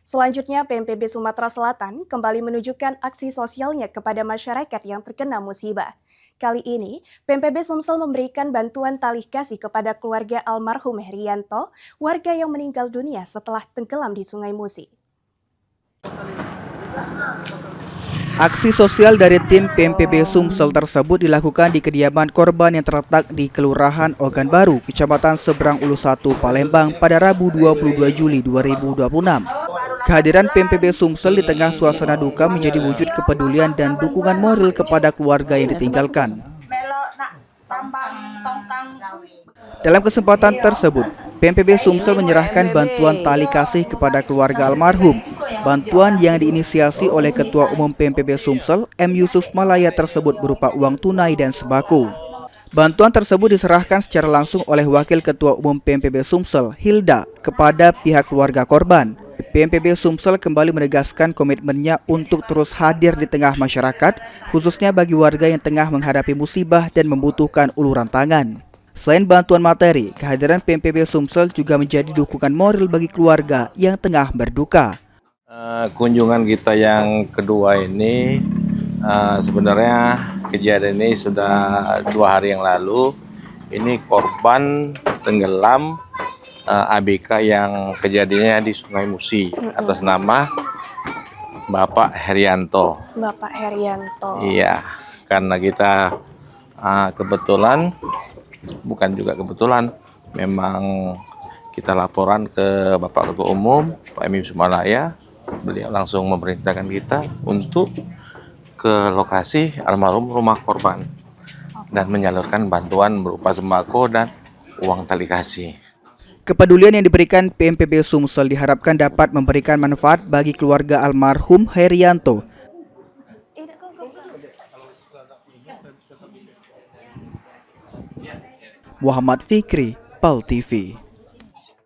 Selanjutnya, BNPB Sumatera Selatan kembali menunjukkan aksi sosialnya kepada masyarakat yang terkena musibah. Kali ini, BNPB Sumsel memberikan bantuan tali kasih kepada keluarga almarhum Herianto, warga yang meninggal dunia setelah tenggelam di Sungai Musi. Aksi sosial dari tim BNPB Sumsel tersebut dilakukan di kediaman korban yang terletak di Kelurahan Ogan Baru, Kecamatan Seberang Ulus 1, Palembang pada Rabu 22 Juli 2026. Kehadiran BNPB Sumsel di tengah suasana duka menjadi wujud kepedulian dan dukungan moral kepada keluarga yang ditinggalkan. Dalam kesempatan tersebut, BNPB Sumsel menyerahkan bantuan tali kasih kepada keluarga almarhum. Bantuan yang diinisiasi oleh Ketua Umum BNPB Sumsel, M. Yusuf Malaya tersebut berupa uang tunai dan sembako. Bantuan tersebut diserahkan secara langsung oleh Wakil Ketua Umum BNPB Sumsel, Hilda, kepada pihak keluarga korban. BNPB Sumsel kembali menegaskan komitmennya untuk terus hadir di tengah masyarakat, khususnya bagi warga yang tengah menghadapi musibah dan membutuhkan uluran tangan. Selain bantuan materi, kehadiran BNPB Sumsel juga menjadi dukungan moral bagi keluarga yang tengah berduka. Kunjungan kita yang kedua ini sebenarnya kejadian ini sudah 2 hari yang lalu. Ini korban tenggelam ABK yang kejadiannya di Sungai Musi atas nama Bapak Herianto. Bapak Herianto. Iya, karena kita kebetulan, bukan juga kebetulan, memang kita laporan ke Bapak Ketua Umum, Pak Emim Sumalaya. Beliau langsung memerintahkan kita untuk ke lokasi almarhum rumah korban dan menyalurkan bantuan berupa sembako dan uang tali kasih. Kepedulian yang diberikan BNPB Sumsel diharapkan dapat memberikan manfaat bagi keluarga almarhum Herianto. Muhammad Fikri, PAL TV.